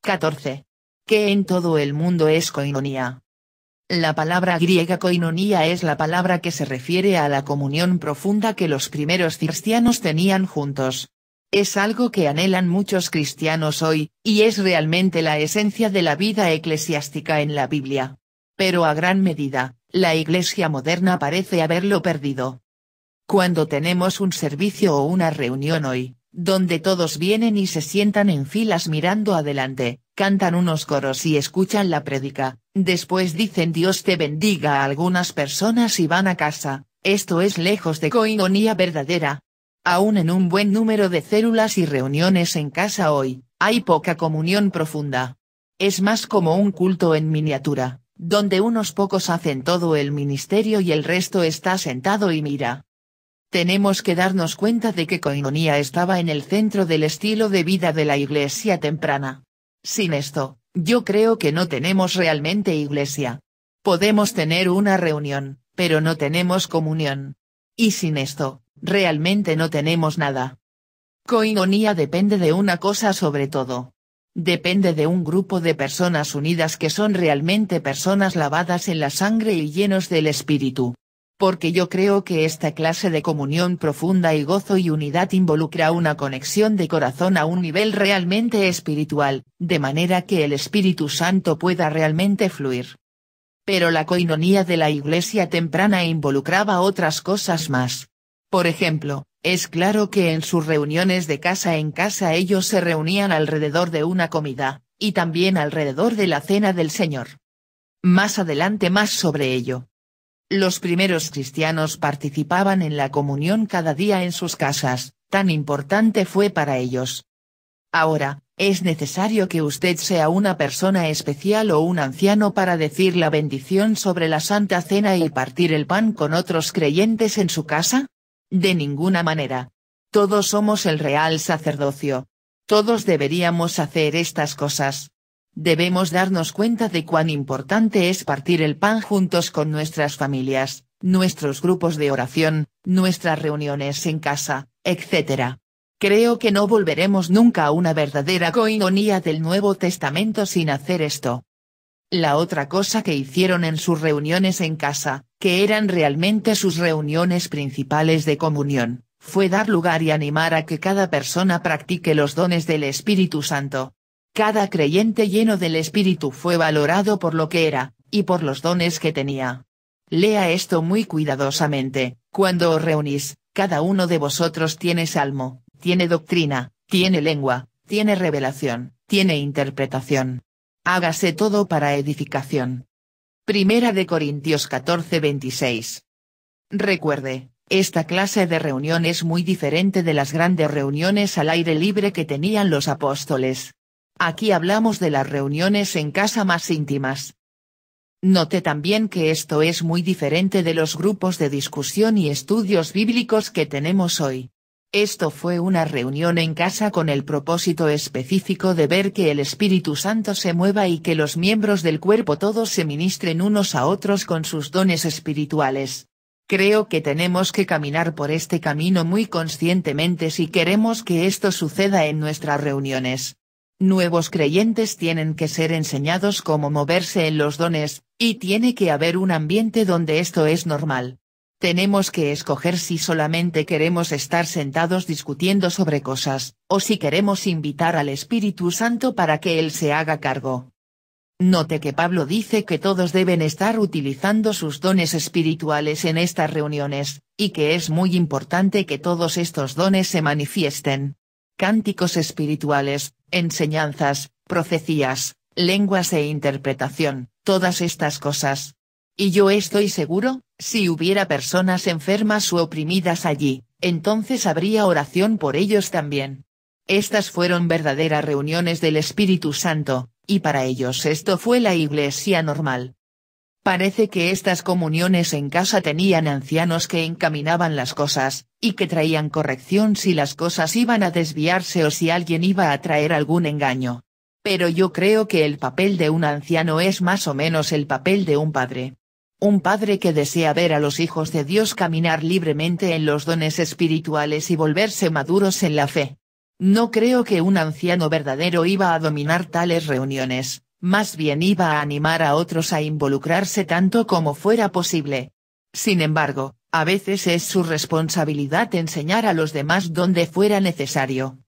14. ¿Qué en todo el mundo es koinonia? La palabra griega koinonia es la palabra que se refiere a la comunión profunda que los primeros cristianos tenían juntos. Es algo que anhelan muchos cristianos hoy, y es realmente la esencia de la vida eclesiástica en la Biblia. Pero a gran medida, la Iglesia moderna parece haberlo perdido. Cuando tenemos un servicio o una reunión hoy, donde todos vienen y se sientan en filas mirando adelante, cantan unos coros y escuchan la prédica, después dicen Dios te bendiga a algunas personas y van a casa, esto es lejos de koinonia verdadera. Aún en un buen número de células y reuniones en casa hoy, hay poca comunión profunda. Es más como un culto en miniatura, donde unos pocos hacen todo el ministerio y el resto está sentado y mira. Tenemos que darnos cuenta de que koinonia estaba en el centro del estilo de vida de la iglesia temprana. Sin esto, yo creo que no tenemos realmente iglesia. Podemos tener una reunión, pero no tenemos comunión. Y sin esto, realmente no tenemos nada. Koinonia depende de una cosa sobre todo. Depende de un grupo de personas unidas que son realmente personas lavadas en la sangre y llenos del Espíritu. Porque yo creo que esta clase de comunión profunda y gozo y unidad involucra una conexión de corazón a un nivel realmente espiritual, de manera que el Espíritu Santo pueda realmente fluir. Pero la koinonia de la iglesia temprana involucraba otras cosas más. Por ejemplo, es claro que en sus reuniones de casa en casa ellos se reunían alrededor de una comida, y también alrededor de la cena del Señor. Más adelante más sobre ello. Los primeros cristianos participaban en la comunión cada día en sus casas, tan importante fue para ellos. Ahora, es necesario que usted sea una persona especial o un anciano para decir la bendición sobre la Santa Cena y partir el pan con otros creyentes en su casa. De ninguna manera. Todos somos el real sacerdocio. Todos deberíamos hacer estas cosas. Debemos darnos cuenta de cuán importante es partir el pan juntos con nuestras familias, nuestros grupos de oración, nuestras reuniones en casa, etc. Creo que no volveremos nunca a una verdadera koinonia del Nuevo Testamento sin hacer esto. La otra cosa que hicieron en sus reuniones en casa, que eran realmente sus reuniones principales de comunión, fue dar lugar y animar a que cada persona practique los dones del Espíritu Santo. Cada creyente lleno del Espíritu fue valorado por lo que era, y por los dones que tenía. Lea esto muy cuidadosamente, cuando os reunís, cada uno de vosotros tiene salmo, tiene doctrina, tiene lengua, tiene revelación, tiene interpretación. Hágase todo para edificación. Primera de Corintios 14:26. Recuerde, esta clase de reunión es muy diferente de las grandes reuniones al aire libre que tenían los apóstoles. Aquí hablamos de las reuniones en casa más íntimas. Note también que esto es muy diferente de los grupos de discusión y estudios bíblicos que tenemos hoy. Esto fue una reunión en casa con el propósito específico de ver que el Espíritu Santo se mueva y que los miembros del cuerpo todos se ministren unos a otros con sus dones espirituales. Creo que tenemos que caminar por este camino muy conscientemente si queremos que esto suceda en nuestras reuniones. Nuevos creyentes tienen que ser enseñados cómo moverse en los dones, y tiene que haber un ambiente donde esto es normal. Tenemos que escoger si solamente queremos estar sentados discutiendo sobre cosas, o si queremos invitar al Espíritu Santo para que Él se haga cargo. Note que Pablo dice que todos deben estar utilizando sus dones espirituales en estas reuniones, y que es muy importante que todos estos dones se manifiesten. Cánticos espirituales, enseñanzas, profecías, lenguas e interpretación, todas estas cosas. Y yo estoy seguro, si hubiera personas enfermas u oprimidas allí, entonces habría oración por ellos también. Estas fueron verdaderas reuniones del Espíritu Santo, y para ellos esto fue la iglesia normal. Parece que estas comuniones en casa tenían ancianos que encaminaban las cosas, y que traían corrección si las cosas iban a desviarse o si alguien iba a traer algún engaño. Pero yo creo que el papel de un anciano es más o menos el papel de un padre. Un padre que desea ver a los hijos de Dios caminar libremente en los dones espirituales y volverse maduros en la fe. No creo que un anciano verdadero iba a dominar tales reuniones, más bien iba a animar a otros a involucrarse tanto como fuera posible. Sin embargo, a veces es su responsabilidad enseñar a los demás donde fuera necesario.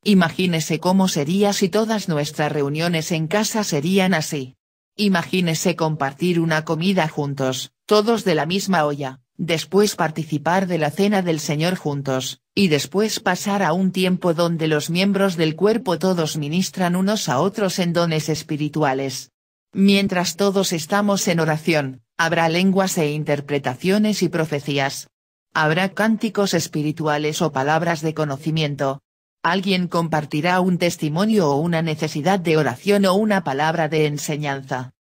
Imagínese cómo sería si todas nuestras reuniones en casa serían así. Imagínese compartir una comida juntos, todos de la misma olla, después participar de la cena del Señor juntos, y después pasar a un tiempo donde los miembros del cuerpo todos ministran unos a otros en dones espirituales. Mientras todos estamos en oración, habrá lenguas e interpretaciones y profecías. Habrá cánticos espirituales o palabras de conocimiento. Alguien compartirá un testimonio o una necesidad de oración o una palabra de enseñanza.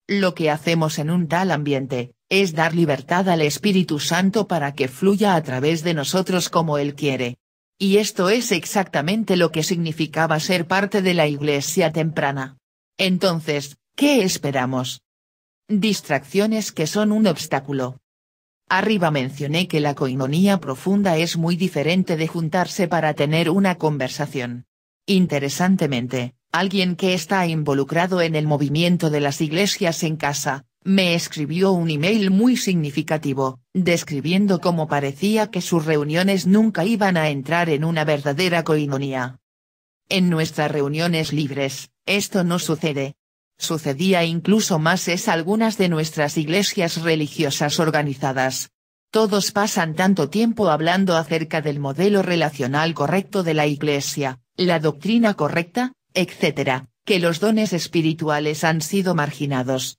Lo que hacemos en un tal ambiente, es dar libertad al Espíritu Santo para que fluya a través de nosotros como Él quiere. Y esto es exactamente lo que significaba ser parte de la iglesia temprana. Entonces, ¿qué esperamos? Distracciones que son un obstáculo. Arriba mencioné que la coinonía profunda es muy diferente de juntarse para tener una conversación. Interesantemente, alguien que está involucrado en el movimiento de las iglesias en casa, me escribió un email muy significativo, describiendo cómo parecía que sus reuniones nunca iban a entrar en una verdadera coinonía. En nuestras reuniones libres, esto no sucede. Sucedía incluso más en algunas de nuestras iglesias religiosas organizadas. Todos pasan tanto tiempo hablando acerca del modelo relacional correcto de la iglesia, la doctrina correcta, etc., que los dones espirituales han sido marginados.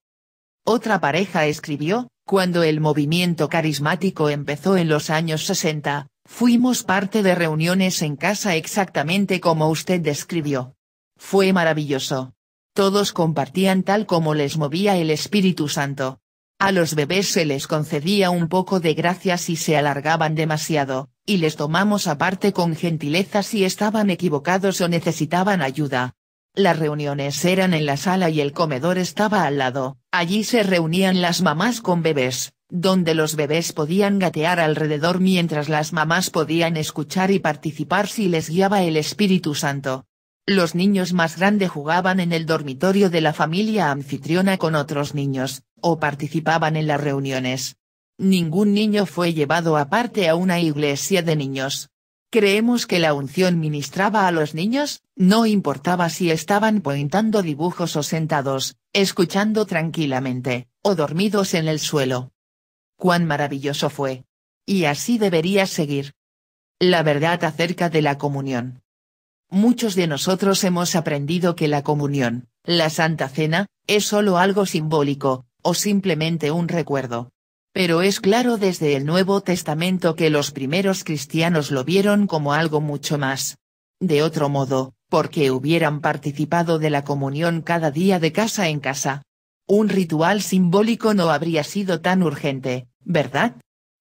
Otra pareja escribió, cuando el movimiento carismático empezó en los años 60, fuimos parte de reuniones en casa exactamente como usted describió. Fue maravilloso. Todos compartían tal como les movía el Espíritu Santo. A los bebés se les concedía un poco de gracia si se alargaban demasiado, y les tomamos aparte con gentileza si estaban equivocados o necesitaban ayuda. Las reuniones eran en la sala y el comedor estaba al lado, allí se reunían las mamás con bebés, donde los bebés podían gatear alrededor mientras las mamás podían escuchar y participar si les guiaba el Espíritu Santo. Los niños más grandes jugaban en el dormitorio de la familia anfitriona con otros niños, o participaban en las reuniones. Ningún niño fue llevado aparte a una iglesia de niños. Creemos que la unción ministraba a los niños, no importaba si estaban pintando dibujos o sentados, escuchando tranquilamente, o dormidos en el suelo. ¡Cuán maravilloso fue! Y así debería seguir. La verdad acerca de la comunión. Muchos de nosotros hemos aprendido que la comunión, la Santa Cena, es solo algo simbólico, o simplemente un recuerdo. Pero es claro desde el Nuevo Testamento que los primeros cristianos lo vieron como algo mucho más. De otro modo, ¿por qué hubieran participado de la comunión cada día de casa en casa? Un ritual simbólico no habría sido tan urgente, ¿verdad?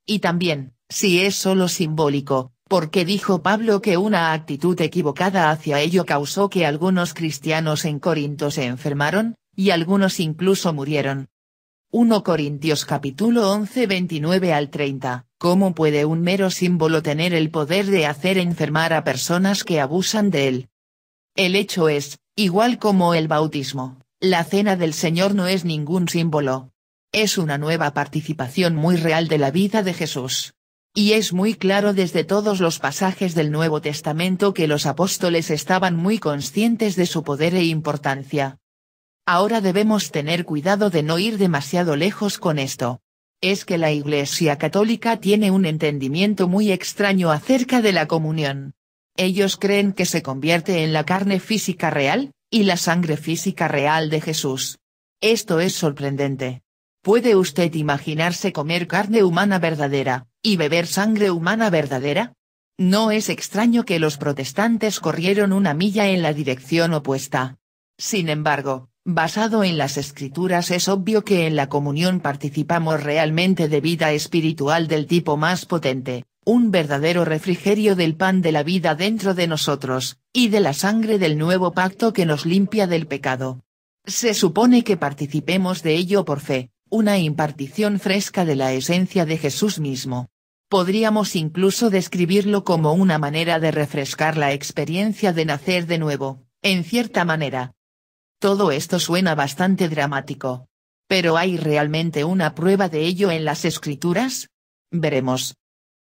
Y también, si es solo simbólico, ¿por qué dijo Pablo que una actitud equivocada hacia ello causó que algunos cristianos en Corinto se enfermaron, y algunos incluso murieron? 1 Corintios capítulo 11 29 al 30, ¿cómo puede un mero símbolo tener el poder de hacer enfermar a personas que abusan de él? El hecho es, igual como el bautismo, la cena del Señor no es ningún símbolo. Es una nueva participación muy real de la vida de Jesús. Y es muy claro desde todos los pasajes del Nuevo Testamento que los apóstoles estaban muy conscientes de su poder e importancia. Ahora debemos tener cuidado de no ir demasiado lejos con esto. Es que la Iglesia Católica tiene un entendimiento muy extraño acerca de la comunión. Ellos creen que se convierte en la carne física real, y la sangre física real de Jesús. Esto es sorprendente. ¿Puede usted imaginarse comer carne humana verdadera, y beber sangre humana verdadera? No es extraño que los protestantes corrieron una milla en la dirección opuesta. Sin embargo, basado en las Escrituras es obvio que en la comunión participamos realmente de vida espiritual del tipo más potente, un verdadero refrigerio del pan de la vida dentro de nosotros, y de la sangre del nuevo pacto que nos limpia del pecado. Se supone que participemos de ello por fe, una impartición fresca de la esencia de Jesús mismo. Podríamos incluso describirlo como una manera de refrescar la experiencia de nacer de nuevo, en cierta manera. Todo esto suena bastante dramático. ¿Pero hay realmente una prueba de ello en las Escrituras? Veremos.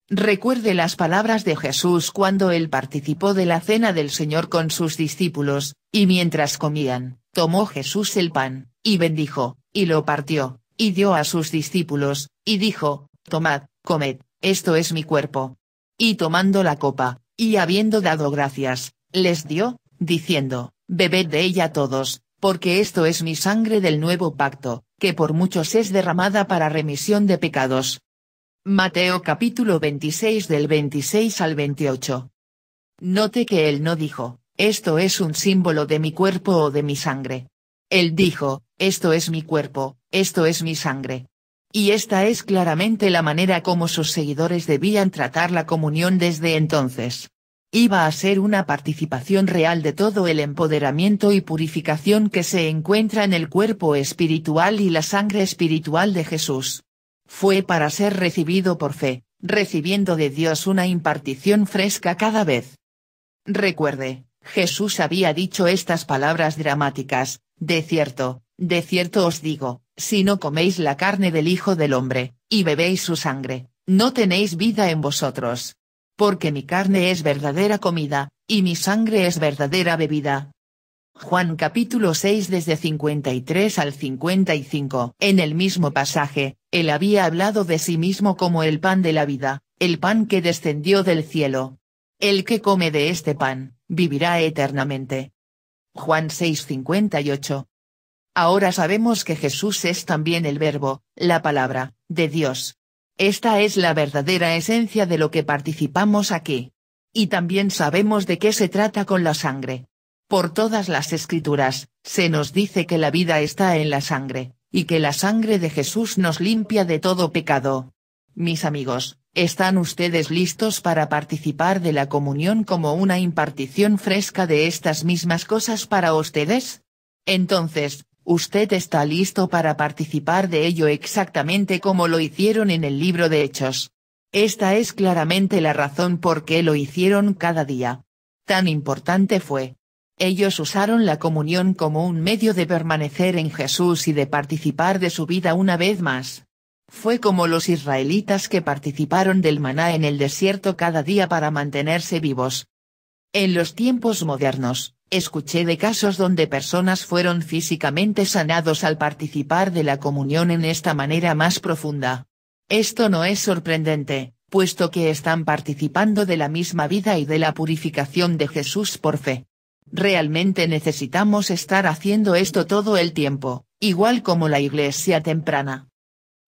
Recuerde las palabras de Jesús cuando él participó de la cena del Señor con sus discípulos, y mientras comían, tomó Jesús el pan, y bendijo, y lo partió, y dio a sus discípulos, y dijo, tomad, comed, esto es mi cuerpo. Y tomando la copa, y habiendo dado gracias, les dio, diciendo, bebed de ella todos, porque esto es mi sangre del nuevo pacto, que por muchos es derramada para remisión de pecados. Mateo capítulo 26 del 26 al 28. Note que él no dijo, esto es un símbolo de mi cuerpo o de mi sangre. Él dijo, esto es mi cuerpo, esto es mi sangre. Y esta es claramente la manera como sus seguidores debían tratar la comunión desde entonces. Iba a ser una participación real de todo el empoderamiento y purificación que se encuentra en el cuerpo espiritual y la sangre espiritual de Jesús. Fue para ser recibido por fe, recibiendo de Dios una impartición fresca cada vez. Recuerde, Jesús había dicho estas palabras dramáticas, de cierto os digo, si no coméis la carne del Hijo del Hombre, y bebéis su sangre, no tenéis vida en vosotros. Porque mi carne es verdadera comida, y mi sangre es verdadera bebida. Juan capítulo 6 desde 53 al 55. En el mismo pasaje, él había hablado de sí mismo como el pan de la vida, el pan que descendió del cielo. El que come de este pan, vivirá eternamente. Juan 6:58. Ahora sabemos que Jesús es también el Verbo, la palabra, de Dios. Esta es la verdadera esencia de lo que participamos aquí. Y también sabemos de qué se trata con la sangre. Por todas las Escrituras, se nos dice que la vida está en la sangre, y que la sangre de Jesús nos limpia de todo pecado. Mis amigos, ¿están ustedes listos para participar de la comunión como una impartición fresca de estas mismas cosas para ustedes? Entonces, usted está listo para participar de ello exactamente como lo hicieron en el libro de Hechos. Esta es claramente la razón por qué lo hicieron cada día. Tan importante fue. Ellos usaron la comunión como un medio de permanecer en Jesús y de participar de su vida una vez más. Fue como los israelitas que participaron del maná en el desierto cada día para mantenerse vivos. En los tiempos modernos, escuché de casos donde personas fueron físicamente sanados al participar de la comunión en esta manera más profunda. Esto no es sorprendente, puesto que están participando de la misma vida y de la purificación de Jesús por fe. Realmente necesitamos estar haciendo esto todo el tiempo, igual como la iglesia temprana.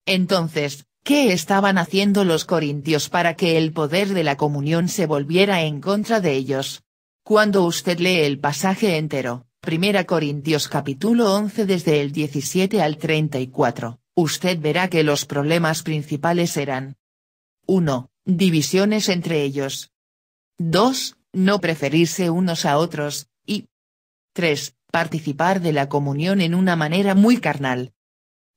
Entonces, ¿qué estaban haciendo los corintios para que el poder de la comunión se volviera en contra de ellos? Cuando usted lee el pasaje entero, 1 Corintios capítulo 11 desde el 17 al 34, usted verá que los problemas principales eran 1. Divisiones entre ellos. 2. No preferirse unos a otros, y 3. Participar de la comunión en una manera muy carnal.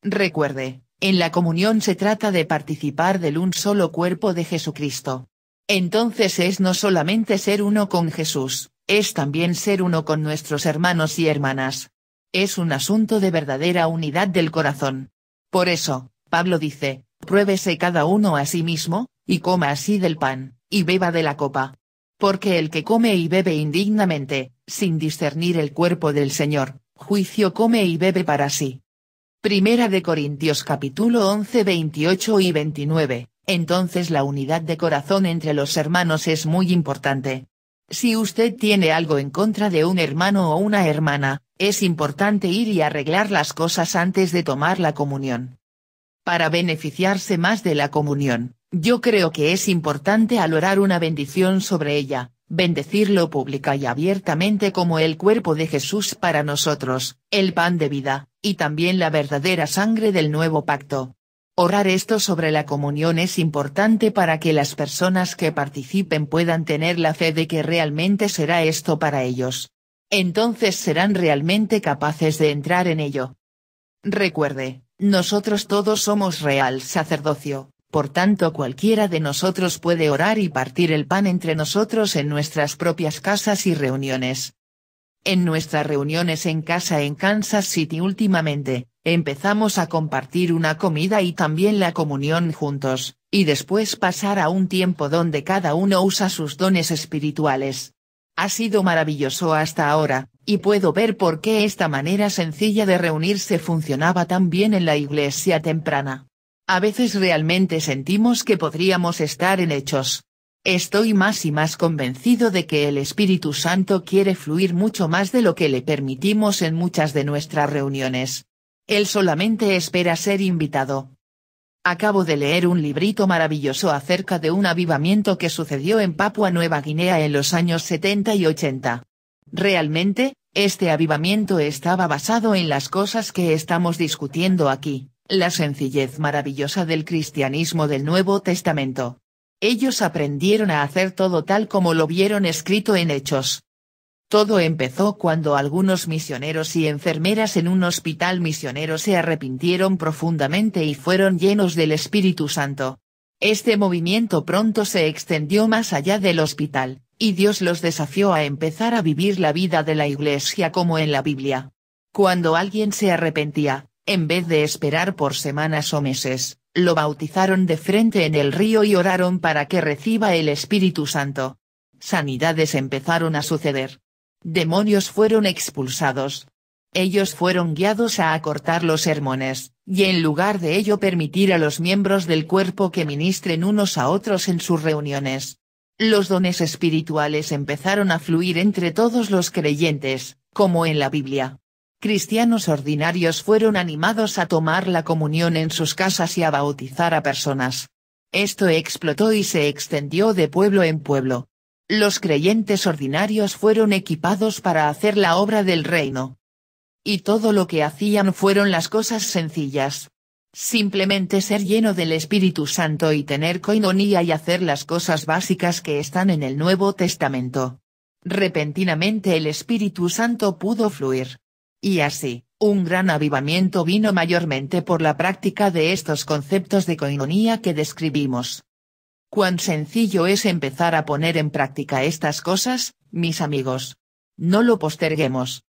Recuerde, en la comunión se trata de participar del un solo cuerpo de Jesucristo. Entonces es no solamente ser uno con Jesús, es también ser uno con nuestros hermanos y hermanas. Es un asunto de verdadera unidad del corazón. Por eso, Pablo dice, pruébese cada uno a sí mismo, y coma así del pan, y beba de la copa. Porque el que come y bebe indignamente, sin discernir el cuerpo del Señor, juicio come y bebe para sí. 1 Corintios capítulo 11 28 y 29, entonces la unidad de corazón entre los hermanos es muy importante. Si usted tiene algo en contra de un hermano o una hermana, es importante ir y arreglar las cosas antes de tomar la comunión. Para beneficiarse más de la comunión, yo creo que es importante al orar una bendición sobre ella, bendecirlo pública y abiertamente como el cuerpo de Jesús para nosotros, el pan de vida, y también la verdadera sangre del nuevo pacto. Orar esto sobre la comunión es importante para que las personas que participen puedan tener la fe de que realmente será esto para ellos. Entonces serán realmente capaces de entrar en ello. Recuerde, nosotros todos somos real sacerdocio, Por tanto, cualquiera de nosotros puede orar y partir el pan entre nosotros en nuestras propias casas y reuniones. En nuestras reuniones en casa en Kansas City últimamente, empezamos a compartir una comida y también la comunión juntos, y después pasar a un tiempo donde cada uno usa sus dones espirituales. Ha sido maravilloso hasta ahora, y puedo ver por qué esta manera sencilla de reunirse funcionaba tan bien en la iglesia temprana. A veces realmente sentimos que podríamos estar en Hechos. Estoy más y más convencido de que el Espíritu Santo quiere fluir mucho más de lo que le permitimos en muchas de nuestras reuniones. Él solamente espera ser invitado. Acabo de leer un librito maravilloso acerca de un avivamiento que sucedió en Papua Nueva Guinea en los años 70 y 80. Realmente, este avivamiento estaba basado en las cosas que estamos discutiendo aquí, la sencillez maravillosa del cristianismo del Nuevo Testamento. Ellos aprendieron a hacer todo tal como lo vieron escrito en Hechos. Todo empezó cuando algunos misioneros y enfermeras en un hospital misionero se arrepintieron profundamente y fueron llenos del Espíritu Santo. Este movimiento pronto se extendió más allá del hospital, y Dios los desafió a empezar a vivir la vida de la iglesia como en la Biblia. Cuando alguien se arrepentía, en vez de esperar por semanas o meses, lo bautizaron de frente en el río y oraron para que reciba el Espíritu Santo. Sanidades empezaron a suceder. Demonios fueron expulsados. Ellos fueron guiados a acortar los sermones, y en lugar de ello permitir a los miembros del cuerpo que ministren unos a otros en sus reuniones. Los dones espirituales empezaron a fluir entre todos los creyentes, como en la Biblia. Cristianos ordinarios fueron animados a tomar la comunión en sus casas y a bautizar a personas. Esto explotó y se extendió de pueblo en pueblo. Los creyentes ordinarios fueron equipados para hacer la obra del reino. Y todo lo que hacían fueron las cosas sencillas. Simplemente ser lleno del Espíritu Santo y tener coinonía y hacer las cosas básicas que están en el Nuevo Testamento. Repentinamente el Espíritu Santo pudo fluir. Y así, un gran avivamiento vino mayormente por la práctica de estos conceptos de coinonía que describimos. Cuán sencillo es empezar a poner en práctica estas cosas, mis amigos. No lo posterguemos.